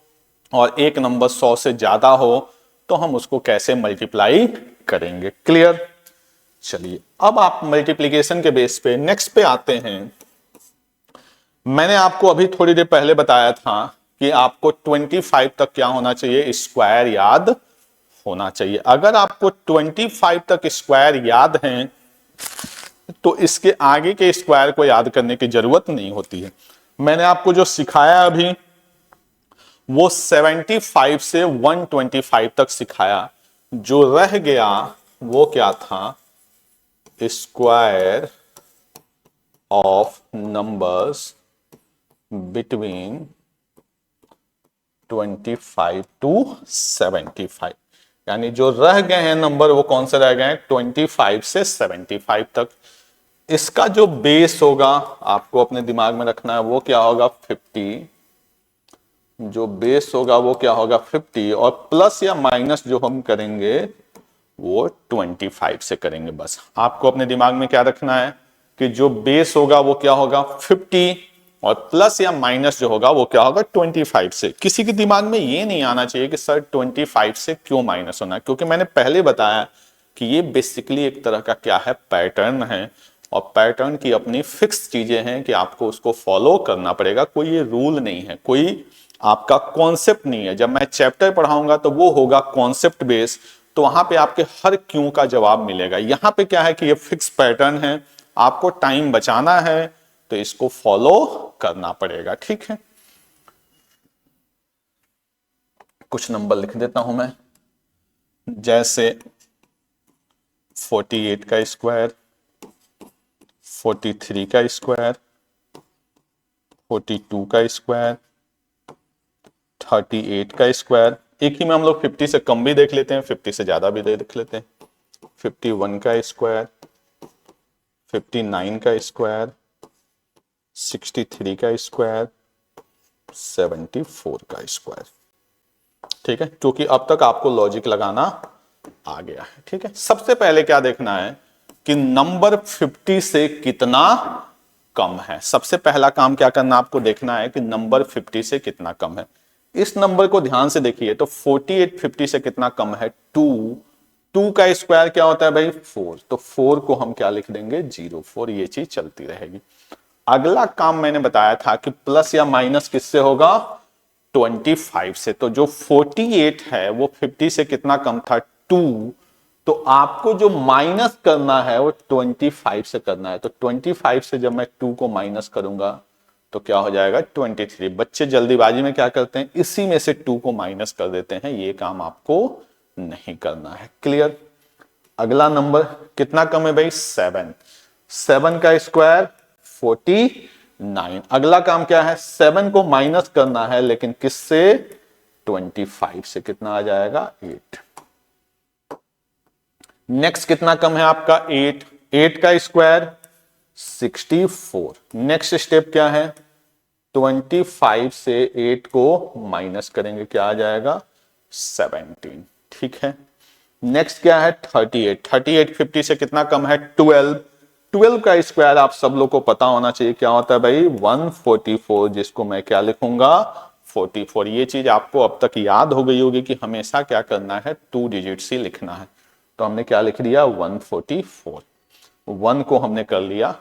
और एक नंबर 100 से ज्यादा हो तो हम उसको कैसे मल्टीप्लाई करेंगे। क्लियर। चलिए अब आप मल्टीप्लीकेशन के बेस पे नेक्स्ट पे आते हैं। मैंने आपको अभी थोड़ी देर पहले बताया था कि आपको 25 तक क्या होना चाहिए, स्क्वायर याद होना चाहिए। अगर आपको 25 तक स्क्वायर याद हैं तो इसके आगे के स्क्वायर को याद करने की जरूरत नहीं होती है। मैंने आपको जो सिखाया अभी वो 75 से 125 तक सिखाया। जो रह गया वो क्या था, square of numbers between 25 to 75। यानी जो रह गए हैं नंबर वो कौन से रह गए हैं 25 से 75 तक। इसका जो बेस होगा आपको अपने दिमाग में रखना है वो क्या होगा 50। जो बेस होगा वो क्या होगा 50 और प्लस या माइनस जो हम करेंगे वो 25 से करेंगे। बस आपको अपने दिमाग में क्या रखना है कि जो बेस होगा वो क्या होगा 50 और प्लस या माइनस जो होगा वो क्या होगा 25 से। किसी के दिमाग में ये नहीं आना चाहिए कि सर 25 से क्यों माइनस होना है, क्योंकि मैंने पहले बताया कि ये बेसिकली एक तरह का क्या है पैटर्न है और पैटर्न की अपनी फिक्स चीजें हैं कि आपको उसको फॉलो करना पड़ेगा। कोई ये रूल नहीं है, कोई आपका कॉन्सेप्ट नहीं है। जब मैं चैप्टर पढ़ाऊंगा तो वो होगा कॉन्सेप्ट बेस, तो वहां पे आपके हर क्यों का जवाब मिलेगा। यहां पे क्या है कि ये फिक्स पैटर्न है, आपको टाइम बचाना है तो इसको फॉलो करना पड़ेगा। ठीक है, कुछ नंबर लिख देता हूं मैं, जैसे 48 का स्क्वायर, 43 का स्क्वायर, 42 का स्क्वायर, 38 का स्क्वायर। एक ही में हम लोग 50 से कम भी देख लेते हैं, 50 से ज्यादा भी देख लेते हैं। 51 का स्क्वायर, 59 का स्क्वायर, 63 का स्क्वायर, 74 का स्क्वायर। ठीक है, क्योंकि अब तक आपको लॉजिक लगाना आ गया है। ठीक है, सबसे पहले क्या देखना है कि नंबर 50 से कितना कम है। सबसे पहला काम क्या करना आपको देखना है कि नंबर 50 से कितना कम है। इस नंबर को ध्यान से देखिए तो 48 50 से कितना कम है 2। 2 का स्क्वायर क्या होता है भाई 4, तो 4 को हम क्या लिख देंगे 04। ये चीज चलती रहेगी। अगला काम मैंने बताया था कि प्लस या माइनस किससे होगा 25 से। तो जो 48 है वो 50 से कितना कम था 2, तो आपको जो माइनस करना है वो 25 से करना है। तो 25 से जब मैं 2 को माइनस करूंगा तो क्या हो जाएगा 23। बच्चे जल्दीबाजी में क्या करते हैं, इसी में से 2 को माइनस कर देते हैं, ये काम आपको नहीं करना है। क्लियर। अगला नंबर कितना कम है भाई, 7। 7 का स्क्वायर 49। अगला काम क्या है, 7 को माइनस करना है, लेकिन किससे, 25 से। कितना आ जाएगा 8। नेक्स्ट कितना कम है आपका 8। 8 का स्क्वायर 64। नेक्स्ट स्टेप क्या है, 25 से 8 को माइनस करेंगे, क्या आ जाएगा 17। ठीक है। नेक्स्ट क्या है 38। 38 50 से कितना कम है 12। 12 का स्क्वायर आप सब लोग को पता होना चाहिए क्या होता है भाई 144, जिसको मैं क्या लिखूंगा 44। ये चीज आपको अब तक याद हो गई होगी कि हमेशा क्या करना है 2 डिजिट्स ही लिखना है। तो हमने क्या लिख दिया 144। 1 को हमने कर लिया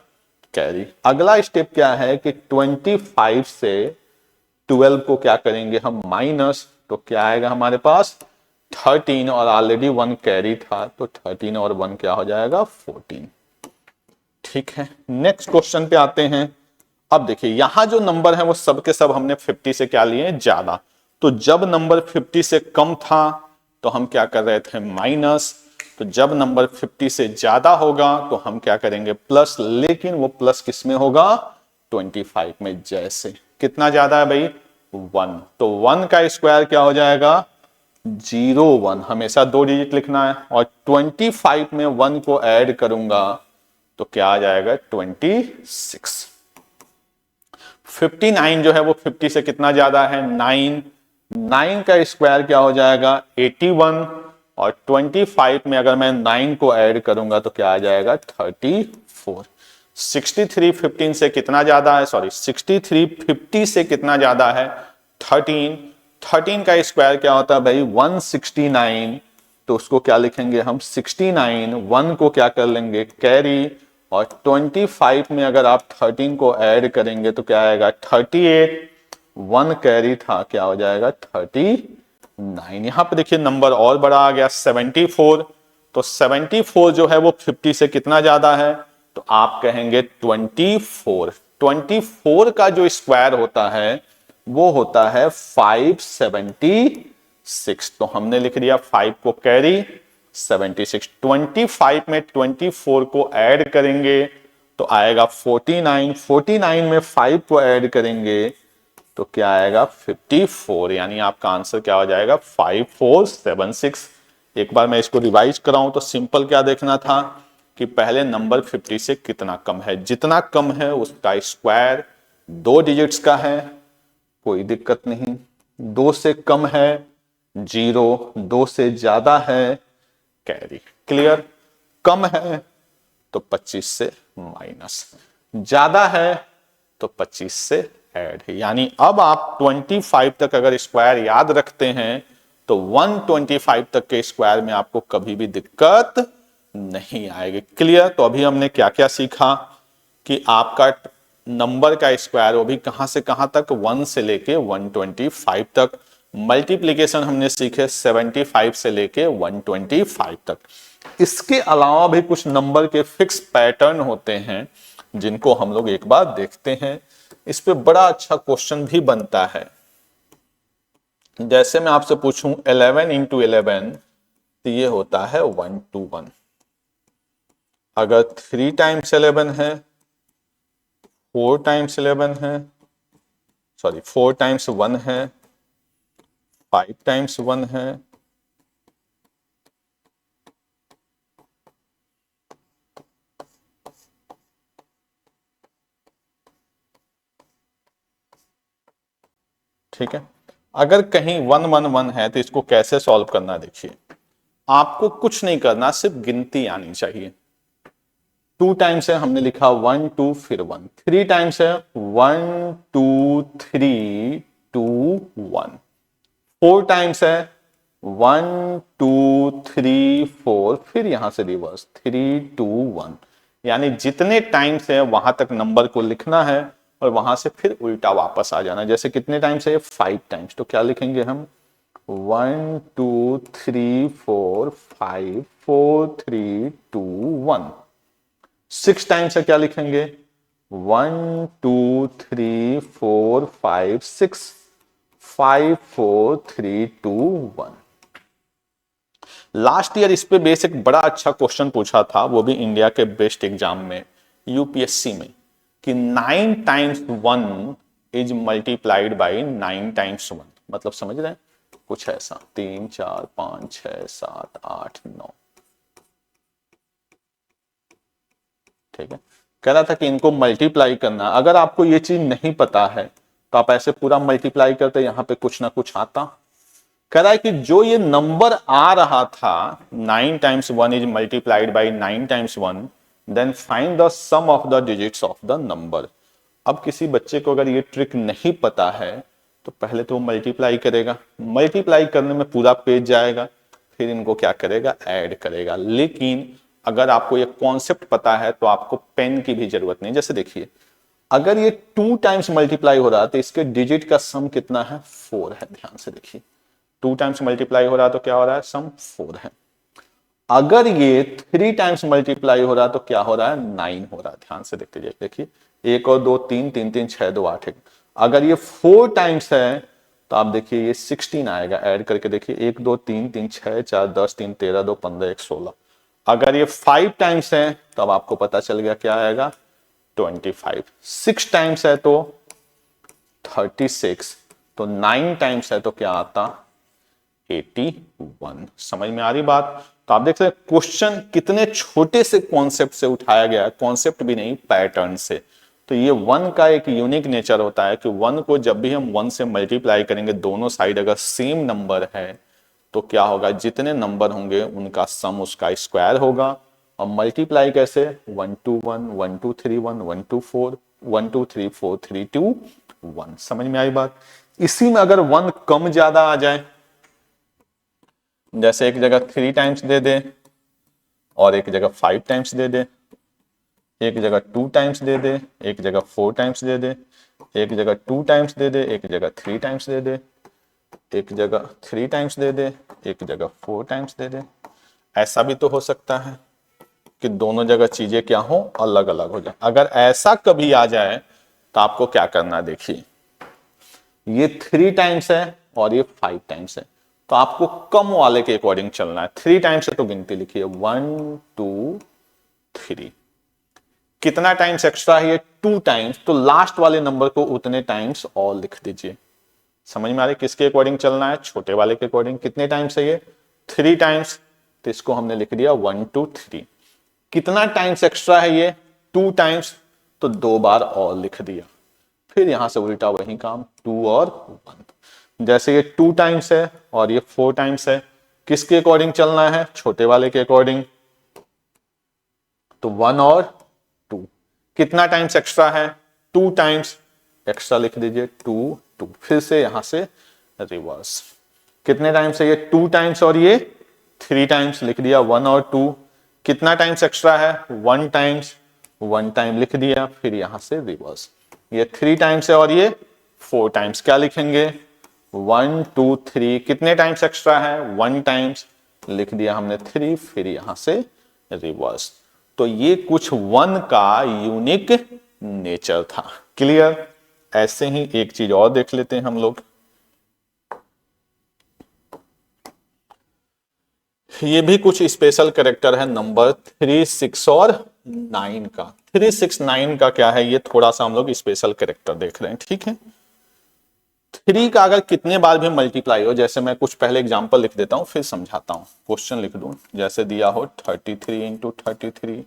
कैरी। अगला स्टेप क्या है कि 25 से 12 को क्या करेंगे हम माइनस, तो क्या आएगा हमारे पास 13, और ऑलरेडी 1 कैरी था, तो 13 और 1 क्या हो जाएगा 14। ठीक है। नेक्स्ट क्वेश्चन पे आते हैं। अब देखिए यहां जो नंबर है वो सब के सब हमने 50 से क्या लिए ज्यादा। तो जब नंबर 50 से कम था तो हम क्या कर रहे थे माइनस, तो जब नंबर 50 से ज्यादा होगा तो हम क्या करेंगे प्लस, लेकिन वो प्लस किस में होगा 25 में। जैसे कितना ज्यादा है भाई 1, तो 1 का स्क्वायर क्या हो जाएगा 01। हमेशा 2 डिजिट लिखना है, और 25 में 1 को ऐड करूंगा तो क्या आ जाएगा 26। 59 जो है वो 50 से कितना ज्यादा है 9। 9 का स्क्वायर क्या हो जाएगा 81, और 25 में अगर मैं 9 को ऐड करूंगा तो क्या आ जाएगा 34। 63 15 से कितना ज्यादा है, सॉरी 63 50 से कितना ज्यादा है 13। 13 का स्क्वायर क्या होता है भाई 169, तो उसको क्या लिखेंगे हम 69। 1 को क्या कर लेंगे कैरी, और 25 में अगर आप 13 को ऐड करेंगे तो क्या आएगा 38। 1 कैरी था, क्या हो जाएगा 39। यहां पे देखिए नंबर और बड़ा आ गया 74। तो 74 जो है वो 50 से कितना ज्यादा है, तो आप कहेंगे 24। 24 का जो स्क्वायर होता है वो होता है 576। तो हमने लिख दिया 5 को कैरी 76। 25 में 24 को ऐड करेंगे तो आएगा 49। 49 में 5 को ऐड करेंगे तो क्या आएगा 54। यानी आपका आंसर क्या हो जाएगा 5476। एक बार मैं इसको रिवाइज कराऊं तो सिंपल क्या देखना था कि पहले नंबर 50 से कितना कम है, जितना कम है उसका स्क्वायर 2 डिजिट्स का है, कोई दिक्कत नहीं। 2 से कम है 0, 2 से ज्यादा है कैरी। क्लियर। कम है तो 25 से माइनस, ज्यादा है तो 25 से ऐड है। यानी अब आप 25 तक अगर स्क्वायर याद रखते हैं तो 125 तक के स्क्वायर में आपको कभी भी दिक्कत नहीं आएगी। क्लियर। तो अभी हमने क्या क्या सीखा कि आपका नंबर का स्क्वायर वो भी कहां से कहां तक 1 से लेके 125 तक। मल्टीप्लीकेशन हमने सीखे 75 से लेके 125 तक। इसके अलावा भी कुछ नंबर के फिक्स पैटर्न होते हैं जिनको हम लोग एक बार देखते हैं। इस पे बड़ा अच्छा क्वेश्चन भी बनता है। जैसे मैं आपसे पूछूं 11 इंटू 11, तो ये होता है 121। अगर 3 टाइम्स 11 है, 4 टाइम्स 11 है, सॉरी 4 टाइम्स 1 है, 5 टाइम्स 1 है, ठीक है। अगर कहीं 1 1 1 है तो इसको कैसे सॉल्व करना, देखिए आपको कुछ नहीं करना, सिर्फ गिनती आनी चाहिए। 2 टाइम्स है, हमने लिखा 1 2 फिर 1। 3 टाइम्स है 1 2 3 2 1। 4 टाइम्स है 1 2 3 4, फिर यहां से रिवर्स 3 2 1। यानी जितने टाइम्स है वहां तक नंबर को लिखना है और वहां से फिर उल्टा वापस आ जाना। जैसे कितने टाइम्स है 5 टाइम्स, तो क्या लिखेंगे हम 1 2 3 4 5 4 3 2 1। 6 टाइम्स है, क्या लिखेंगे? 1 2 3 4 5 6 5 4 3 2 1। लास्ट ईयर इस पे बेसिक बड़ा अच्छा क्वेश्चन पूछा था, वो भी इंडिया के बेस्ट एग्जाम में, यूपीएससी में, कि 9 times 1 is multiplied by 9 times 1। मतलब समझ रहे हैं? कुछ ऐसा 3 4 5 6 7 8 9। ठीक है, कह रहा था कि इनको मल्टीप्लाई करना। अगर आपको ये चीज नहीं पता है तो आप ऐसे पूरा मल्टीप्लाई करते, यहां पे कुछ ना कुछ आता। कह रहा है कि जो ये नंबर आ रहा था 9 times 1 is multiplied by 9 times 1, then find the sum of the digits of the number. अब किसी बच्चे को अगर ये ट्रिक नहीं पता है तो पहले तो वो मल्टीप्लाई करेगा, मल्टीप्लाई करने में पूरा पेज जाएगा, फिर इनको क्या करेगा? ऐड करेगा। लेकिन अगर आपको ये कॉन्सेप्ट पता है तो आपको पेन की भी जरूरत नहीं। जैसे देखिए, अगर ये 2 टाइम्स मल्टीप्लाई हो रहा है तो इसके डिजिट का सम कितना है? 4 है। ध्यान से देखिए, 2 टाइम्स मल्टीप्लाई हो रहा है तो क्या हो रहा है? सम 4 है। अगर ये 3 टाइम्स मल्टीप्लाई हो रहा है तो क्या हो रहा है? 9 हो रहा है। ध्यान से देखते जाइए, देखिए 1 और 2 3 3 3 6 2 8 1। अगर ये 4 टाइम्स है तो आप देखिए ये 16 आएगा। ऐड करके देखिए 1 2 3 3 6 4 10 3 13 2 15 1 16। अगर ये 5 टाइम्स है तो अब आपको पता चल गया क्या आएगा? 25। 6 टाइम्स है तो 36। तो 9 टाइम्स है तो क्या आता? 81। समझ में आ रही बात? तो आप देख सकते हैं क्वेश्चन कितने छोटे से कॉन्सेप्ट से उठाया गया है, कॉन्सेप्ट भी नहीं, पैटर्न से। तो ये 1 का एक यूनिक नेचर होता है कि 1 को जब भी हम 1 से मल्टीप्लाई करेंगे, दोनों साइड अगर सेम नंबर है तो क्या होगा? जितने नंबर होंगे उनका सम उसका स्क्वायर होगा। और मल्टीप्लाई कैसे? 1 2 1 1 2 3 1 1 2 4 1 2 3 4 3 2 1। समझ में आई बात? इसी में अगर 1 कम ज्यादा आ जाए, जैसे एक जगह 3 टाइम्स दे दे और एक जगह 5 टाइम्स दे दे, एक जगह 2 टाइम्स दे दे, एक जगह 4 टाइम्स दे दे, एक जगह 2 टाइम्स दे दे, एक जगह 3 टाइम्स दे दे, एक जगह 3 टाइम्स दे दे, एक जगह 4 टाइम्स दे दे। ऐसा भी तो हो सकता है कि दोनों जगह चीजें क्या हो? अलग अलग हो जाए। अगर ऐसा कभी आ जाए तो आपको क्या करना है? देखिए, ये 3 टाइम्स है और ये 5 टाइम्स है, तो आपको कम वाले के अकॉर्डिंग चलना है। 3 टाइम्स है तो गिनती लिखिए 1 2 3। कितना टाइम्स एक्स्ट्रा है? ये 2 टाइम्स, तो लास्ट वाले नंबर को उतने टाइम्स और लिख दीजिए। समझ में आ रही? किसके अकॉर्डिंग चलना है? छोटे वाले के अकॉर्डिंग। कितने टाइम्स है ये? 3 टाइम्स, तो इसको हमने लिख दिया 1 2 3। कितना टाइम्स एक्स्ट्रा है ये? 2 टाइम्स, तो 2 बार और लिख दिया। फिर यहां से उल्टा वही काम, 2 और 1। जैसे ये 2 टाइम्स है और ये 4 टाइम्स है, किसके अकॉर्डिंग चलना है? छोटे वाले के अकॉर्डिंग। तो 1 और 2। कितना टाइम्स एक्स्ट्रा है? 2 टाइम्स, एक्स्ट्रा लिख दीजिए 2 2। फिर से यहां से रिवर्स। कितने टाइम्स है ये? 2 टाइम्स और ये 3 टाइम्स, लिख दिया 1 और 2। कितना टाइम्स एक्स्ट्रा है? 1 टाइम्स, 1 टाइम लिख दिया, फिर यहां से रिवर्स। ये 3 टाइम्स है और ये 4 टाइम्स, क्या लिखेंगे? 1 2 3। कितने टाइम्स एक्स्ट्रा है? 1 टाइम्स, लिख दिया हमने 3, फिर यहां से रिवर्स। तो ये कुछ 1 का यूनिक नेचर था। क्लियर? ऐसे ही एक चीज और देख लेते हैं हम लोग। ये भी कुछ स्पेशल कैरेक्टर है नंबर 3 6 और 9 का। 3 6 9 का क्या है, ये थोड़ा सा हम लोग स्पेशल कैरेक्टर देख रहे हैं। ठीक है, 3 का अगर कितने बार भी मल्टीप्लाई हो, जैसे मैं कुछ पहले एग्जांपल लिख देता हूं फिर समझाता हूं, क्वेश्चन लिख दूं। जैसे दिया हो 33 इंटू 33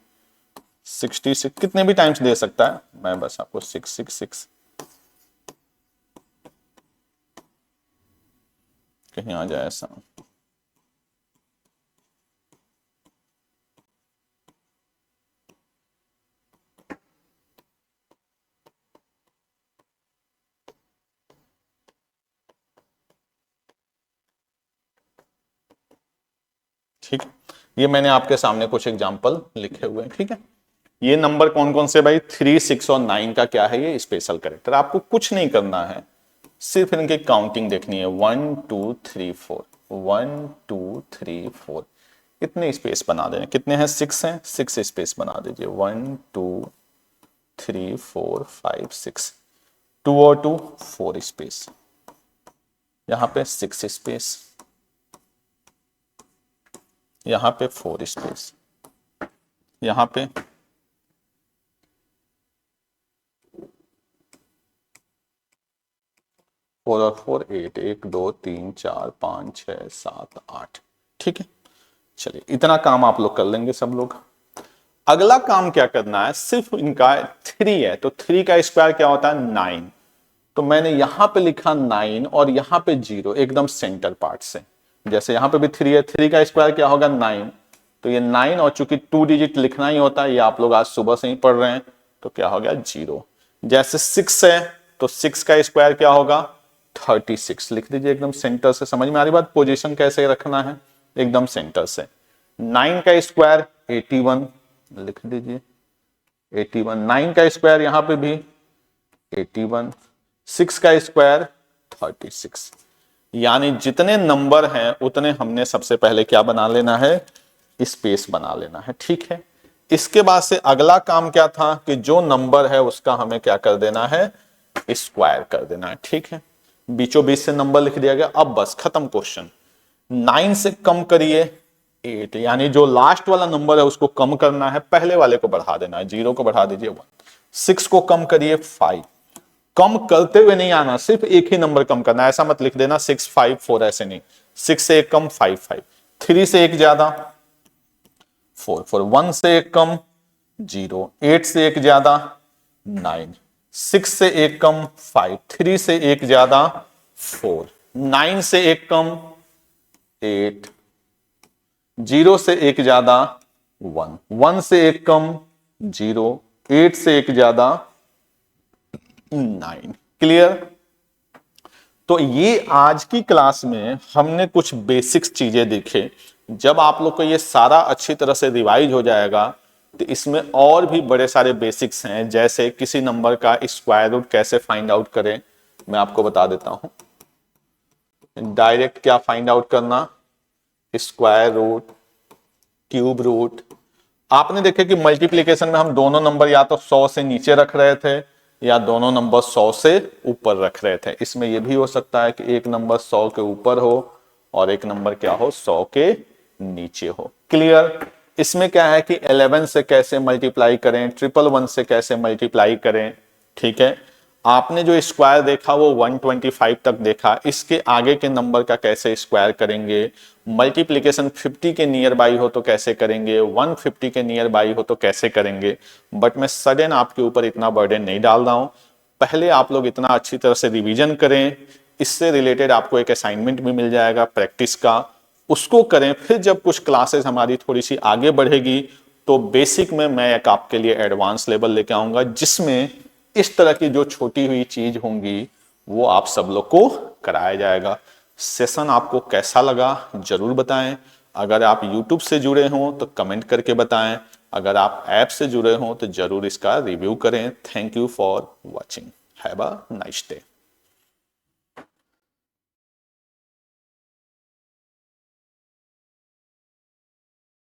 66, कितने भी टाइम्स दे सकता है, मैं बस आपको 666 कहीं आ जाए ऐसा। ठीक है, ये मैंने आपके सामने कुछ एग्जांपल लिखे हुए हैं। ठीक है, ये नंबर कौन कौन से भाई? 3 6 और 9 का क्या है? ये स्पेशल कैरेक्टर। आपको कुछ नहीं करना है, सिर्फ इनकी काउंटिंग देखनी है, 1 2 3 4, 1 2 3 4, इतने स्पेस बना देना। कितने हैं? 6 हैं, 6 स्पेस बना दीजिए, 1 2 3 4 5 6, 2 और 2 4 स्पेस, यहां पे 6 स्पेस, यहां पे 4 स्पेस, यहां पे 4 और 4 8, 1 2 3 4 5 6 7 8। ठीक है, चलिए इतना काम आप लोग कर लेंगे सब लोग। अगला काम क्या करना है, सिर्फ इनका 3 है तो 3 का स्क्वायर क्या होता है? 9। तो मैंने यहां पे लिखा 9 और यहां पे 0 एकदम सेंटर पार्ट से। जैसे यहां पे भी 3 है, 3 का स्क्वायर क्या होगा? 9। तो ये 9 और चूंकि 2 डिजिट लिखना ही होता है, ये आप लोग आज सुबह से ही पढ़ रहे हैं, तो क्या हो गया? 0। जैसे 6 है तो 6 का स्क्वायर क्या होगा? 36। लिख दीजिए एकदम सेंटर से। समझ में आ रही बात? पोजीशन कैसे रखना है, एकदम सेंटर से। 9 का स्क्वायर 81, लिख दीजिए 81। 9 का स्क्वायर यहां पे भी 81, 6 का स्क्वायर 36। यानी जितने नंबर हैं उतने हमने सबसे पहले क्या बना लेना है? स्पेस बना लेना है। ठीक है, इसके बाद से अगला काम क्या था कि जो नंबर है उसका हमें क्या कर देना है? स्क्वायर कर देना है। ठीक है, बीचों बीच से नंबर लिख दिया गया। अब बस खत्म क्वेश्चन। 9 से कम करिए 8, यानी जो लास्ट वाला नंबर है उसको कम करना है, पहले वाले को बढ़ा देना है, 0 को बढ़ा दीजिए 1। 6 को कम करिए 5, कम करते हुए नहीं आना, सिर्फ एक ही नंबर कम करना है। ऐसा मत लिख देना 6 5 4, ऐसे नहीं। 6 से एक कम 5 5, 3 से एक ज्यादा 4 4, 1 से एक कम 0, 8 से एक ज्यादा 9, 6 से एक कम 5, 3 से एक ज्यादा 4, 9 से एक कम 8, 0 से एक ज्यादा 1, 1 से एक कम 0, 8 से एक ज्यादा 9। क्लियर? तो ये आज की क्लास में हमने कुछ बेसिक्स चीजें देखे। जब आप लोग को ये सारा अच्छी तरह से रिवाइज हो जाएगा तो इसमें और भी बड़े सारे बेसिक्स हैं, जैसे किसी नंबर का स्क्वायर रूट कैसे फाइंड आउट करें, मैं आपको बता देता हूं। डायरेक्ट क्या फाइंड आउट करना? Square root, cube root. आपने देखे कि मल्टीप्लीकेशन में हम दोनों नंबर या तो 100 से नीचे रख रहे थे या दोनों नंबर 100 से ऊपर रख रहे थे। इसमें यह भी हो सकता है कि एक नंबर 100 के ऊपर हो और एक नंबर क्या हो? 100 के नीचे हो। क्लियर? इसमें क्या है कि 11 से कैसे मल्टीप्लाई करें, 111 से कैसे मल्टीप्लाई करें। ठीक है, आपने जो स्क्वायर देखा वो 125 तक देखा, इसके आगे के नंबर का कैसे स्क्वायर करेंगे, मल्टीप्लीकेशन 50 के नियर बाई हो तो कैसे करेंगे, 150 के नियर बाई हो तो कैसे करेंगे। बट मैं सडन आपके ऊपर इतना बर्डन नहीं डाल रहा हूं, पहले आप लोग इतना अच्छी तरह से रिवीजन करें। इससे रिलेटेड आपको एक असाइनमेंट भी मिल जाएगा प्रैक्टिस का, उसको करें। फिर जब कुछ क्लासेस हमारी थोड़ी सी आगे बढ़ेगी तो बेसिक में मैं एक आपके लिए एडवांस लेवल लेके आऊंगा, जिसमें इस तरह की जो छोटी हुई चीज होंगी वो आप सब लोग को कराया जाएगा। सेशन आपको कैसा लगा जरूर बताएं। अगर आप YouTube से जुड़े हों तो कमेंट करके बताएं। अगर आप ऐप से जुड़े हों तो जरूर इसका रिव्यू करें। Thank you for watching. Have a nice day.